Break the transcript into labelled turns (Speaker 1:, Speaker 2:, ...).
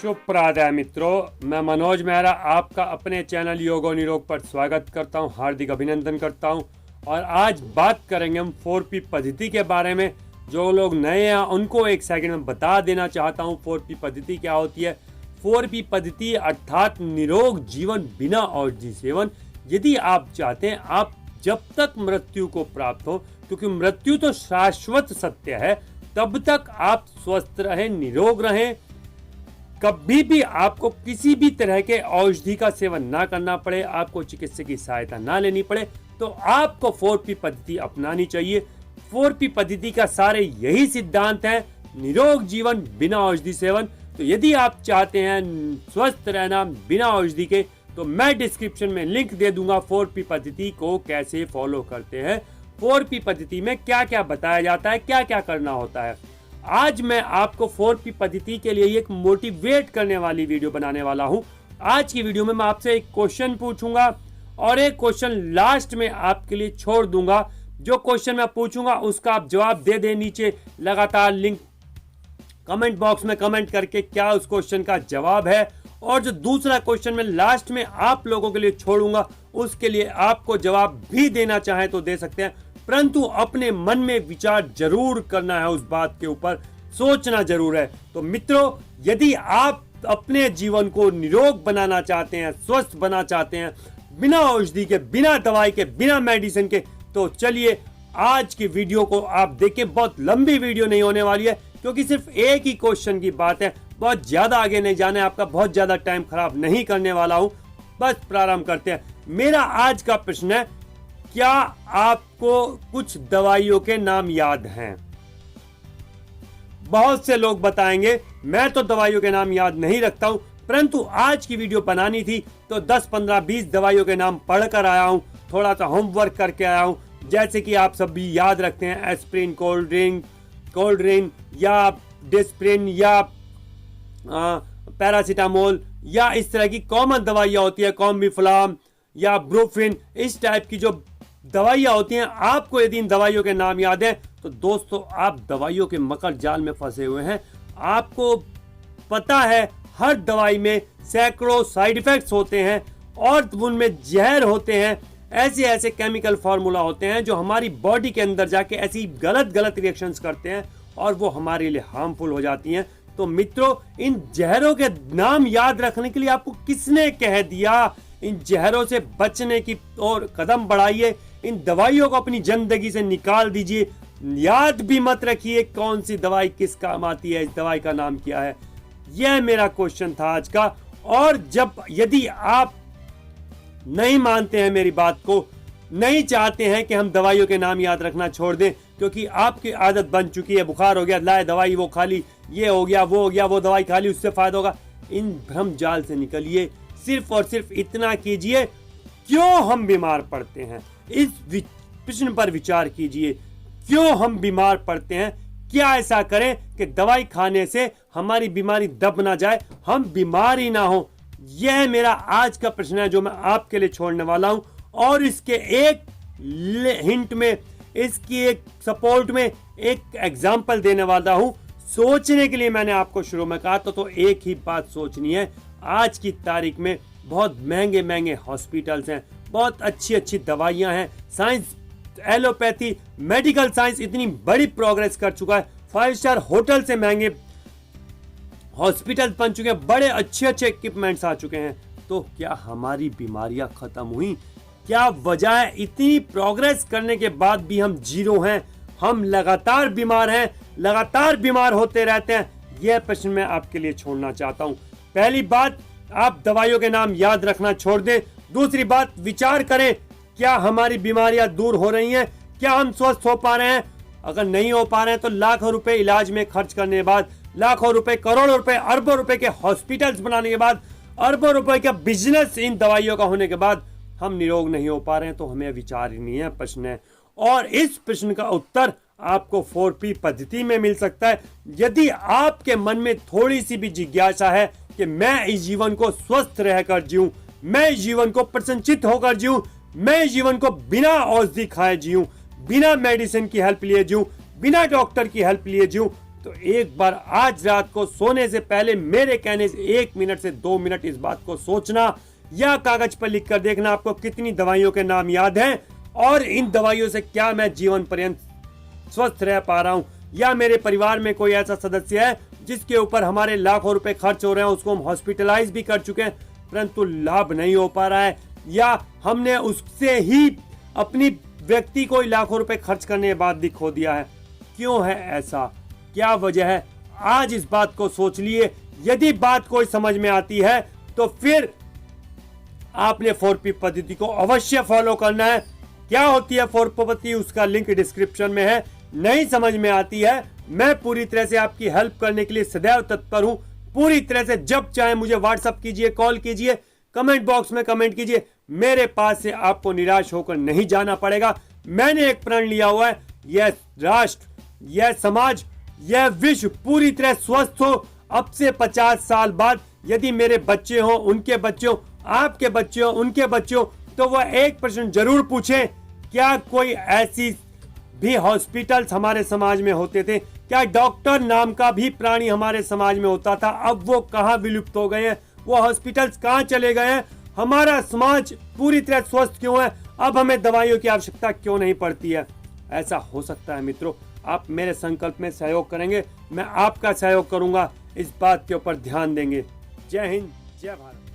Speaker 1: शुभ प्रातः मित्रों, मैं मनोज मेहरा आपका अपने चैनल योग और निरोग पर स्वागत करता हूं, हार्दिक अभिनंदन करता हूं। और आज बात करेंगे हम 4P पद्धति के बारे में। जो लोग नए हैं उनको एक सेकंड में बता देना चाहता हूं 4P पद्धति क्या होती है। 4P पद्धति अर्थात निरोग जीवन बिना औषधि सेवन। यदि आप चाहते हैं आप जब तक मृत्यु को प्राप्त हो, क्योंकि मृत्यु तो शाश्वत सत्य है, तब तक आप स्वस्थ रहें, निरोग रहें, कभी भी आपको किसी भी तरह के औषधि का सेवन ना करना पड़े, आपको चिकित्सक की सहायता ना लेनी पड़े, तो आपको 4P पद्धति अपनानी चाहिए। 4P पद्धति का सारे यही सिद्धांत है, निरोग जीवन बिना औषधि सेवन। तो यदि आप चाहते हैं स्वस्थ रहना बिना औषधि के, तो मैं डिस्क्रिप्शन में लिंक दे दूंगा 4P पद्धति को कैसे फॉलो करते हैं। 4P पद्धति में क्या क्या बताया जाता है, क्या क्या करना होता है। आज मैं आपको 4P पद्धति के लिए एक मोटिवेट करने वाली वीडियो बनाने वाला हूं। आज की वीडियो में मैं आपसे एक क्वेश्चन पूछूंगा और एक क्वेश्चन लास्ट में आपके लिए छोड़ दूंगा। जो क्वेश्चन मैं पूछूंगा उसका आप जवाब दे दें नीचे लगातार लिंक कमेंट बॉक्स में कमेंट करके क्या उस क्वेश्चन का जवाब है। और जो दूसरा क्वेश्चन मैं लास्ट में आप लोगों के लिए छोड़ूंगा उसके लिए आपको जवाब भी देना चाहे तो दे सकते हैं, परंतु अपने मन में विचार जरूर करना है, उस बात के ऊपर सोचना जरूर है। तो मित्रों, यदि आप अपने जीवन को निरोग बनाना चाहते हैं, स्वस्थ बनाना चाहते हैं, बिना औषधि के, बिना दवाई के, बिना मेडिसिन के, तो चलिए आज की वीडियो को आप देखें। बहुत लंबी वीडियो नहीं होने वाली है, क्योंकि सिर्फ एक ही क्वेश्चन की बात है, बहुत ज्यादा आगे नहीं जाना है, आपका बहुत ज्यादा टाइम खराब नहीं करने वाला हूं। बस प्रारंभ करते हैं। मेरा आज का प्रश्न है, क्या आपको कुछ दवाइयों के नाम याद हैं? बहुत से लोग बताएंगे मैं तो दवाइयों के नाम याद नहीं रखता हूं, परंतु आज की वीडियो बनानी थी तो 10, 15, 20 दवाइयों के नाम पढ़कर आया हूं, थोड़ा सा होमवर्क करके आया हूं। जैसे कि आप सब भी याद रखते हैं एस्प्रिन, कोल्ड ड्रिंक या डिस्प्रिन या पैरासीटामोल, या इस तरह की कॉमन दवाइयां होती है, कॉम्बिफ्लाम या ब्रूफिन, इस टाइप की जो दवाइयां होती हैं। आपको यदि इन दवाइयों के नाम याद है तो दोस्तों आप दवाइयों के मकर जाल में फंसे हुए हैं। आपको पता है हर दवाई में सैकड़ों साइड इफेक्ट्स होते हैं और उनमें जहर होते हैं, ऐसे ऐसे केमिकल फार्मूला होते हैं जो हमारी बॉडी के अंदर जाके ऐसी गलत रिएक्शंस करते हैं और वो हमारे लिए हार्मफुल हो जाती हैं। तो मित्रों, इन जहरों के नाम याद रखने के लिए आपको किसने कह दिया? इन जहरों से बचने की ओर कदम बढ़ाइए, इन दवाइयों को अपनी जिंदगी से निकाल दीजिए। याद भी मत रखिए कौन सी दवाई किस काम आती है, इस दवाई का नाम क्या है। यह मेरा क्वेश्चन था आज का। और यदि आप नहीं मानते हैं मेरी बात को, नहीं चाहते हैं कि हम दवाइयों के नाम याद रखना छोड़ दें, क्योंकि आपकी आदत बन चुकी है, बुखार हो गया लाए दवाई वो खा ली, ये हो गया वो हो गया, वो दवाई खा ली उससे फायदा होगा, इन भ्रम जाल से निकलिए। सिर्फ और सिर्फ इतना कीजिए, क्यों हम बीमार पड़ते हैं, इस प्रश्न पर विचार कीजिए। क्यों हम बीमार पड़ते हैं? क्या ऐसा करें कि दवाई खाने से हमारी बीमारी दब ना जाए, हम बीमार ही ना हो। यह मेरा आज का प्रश्न है जो मैं आपके लिए छोड़ने वाला हूं। और इसके एक हिंट में, इसकी एक सपोर्ट में एक एग्जाम्पल देने वाला हूं। सोचने के लिए मैंने आपको शुरू में कहा तो एक ही बात सोचनी है। आज की तारीख में बहुत महंगे महंगे हॉस्पिटल्स हैं, बहुत अच्छी अच्छी दवाइयां हैं, साइंस, एलोपैथी, मेडिकल साइंस इतनी बड़ी प्रोग्रेस कर चुका है, 5 स्टार होटल से महंगे हॉस्पिटल बन चुके हैं, बड़े अच्छे अच्छे इक्विपमेंट्स आ चुके हैं। तो क्या हमारी बीमारियां खत्म हुई? क्या वजह है इतनी प्रोग्रेस करने के बाद भी हम जीरो हैं? हम लगातार बीमार हैं, लगातार बीमार होते रहते हैं। यह प्रश्न मैं आपके लिए छोड़ना चाहता हूं। पहली बात, आप दवाइयों के नाम याद रखना छोड़ दें। दूसरी बात, विचार करें क्या हमारी बीमारियां दूर हो रही हैं, क्या हम स्वस्थ हो पा रहे हैं। अगर नहीं हो पा रहे हैं तो लाखों रुपए इलाज में खर्च करने के बाद, लाखों रुपए, करोड़ों रुपए, अरबों रुपए के हॉस्पिटल्स बनाने के बाद, अरबों रुपए का बिजनेस इन दवाइयों का होने के बाद हम निरोग नहीं हो पा रहे हैं, तो हमें विचार ही नहीं है, प्रश्न है। और इस प्रश्न का उत्तर आपको 4P पद्धति में मिल सकता है। यदि आपके मन में थोड़ी सी भी जिज्ञासा है कि मैं इस जीवन को स्वस्थ रहकर जीऊं, मैं इस जीवन को प्रसन्नचित्त होकर जीऊं, मैं इस जीवन को बिना औषधि खाए जीऊं, बिना मेडिसिन की हेल्प लिए जीऊं, बिना डॉक्टर की हेल्प लिए जीऊं, तो एक बार आज रात को सोने से पहले मेरे कहने से 1 मिनट से 2 मिनट इस बात को सोचना या कागज पर लिख कर देखना आपको कितनी दवाइयों के नाम याद हैं और इन दवाइयों से क्या मैं जीवन पर्यंत स्वस्थ रह पा रहा हूं, या मेरे परिवार में कोई ऐसा सदस्य है जिसके ऊपर हमारे लाखों रुपए खर्च हो रहे हैं, उसको हम हॉस्पिटलाइज भी कर चुके हैं परंतु लाभ नहीं हो पा रहा है, या हमने उससे ही अपनी व्यक्ति को लाखों रुपए खर्च करने के बाद भी खो दिया है। क्यों है ऐसा, क्या वजह है? आज इस बात को सोच लिए। यदि बात कोई समझ में आती है तो फिर आपने 4P पद्धति को अवश्य फॉलो करना है। क्या होती है 4P पद्धति, उसका लिंक डिस्क्रिप्शन में है। नहीं समझ में आती है, मैं पूरी तरह से आपकी हेल्प करने के लिए सदैव तत्पर हूं। पूरी तरह से जब चाहे मुझे व्हाट्सएप कीजिए, कॉल कीजिए, कमेंट बॉक्स में कमेंट कीजिए। मेरे पास से आपको निराश होकर नहीं जाना पड़ेगा। मैंने एक प्रण लिया हुआ है, यह राष्ट्र, यह समाज, यह विश्व पूरी तरह स्वस्थ हो। अब से 50 साल बाद यदि मेरे बच्चे हो, उनके बच्चे हो, आपके बच्चे हो, उनके बच्चे हो, तो वह एक प्रश्न जरूर पूछें, क्या कोई ऐसी भी हॉस्पिटल्स हमारे समाज में होते थे? क्या डॉक्टर नाम का भी प्राणी हमारे समाज में होता था? अब वो कहां विलुप्त हो गए हैं? वो हॉस्पिटल्स कहां चले गए हैं? हमारा समाज पूरी तरह स्वस्थ क्यों है? अब हमें दवाइयों की आवश्यकता क्यों नहीं पड़ती है? ऐसा हो सकता है मित्रों, आप मेरे संकल्प में सहयोग करेंगे, मैं आपका सहयोग करूंगा, इस बात के ऊपर ध्यान देंगे। जय हिंद, जय भारत।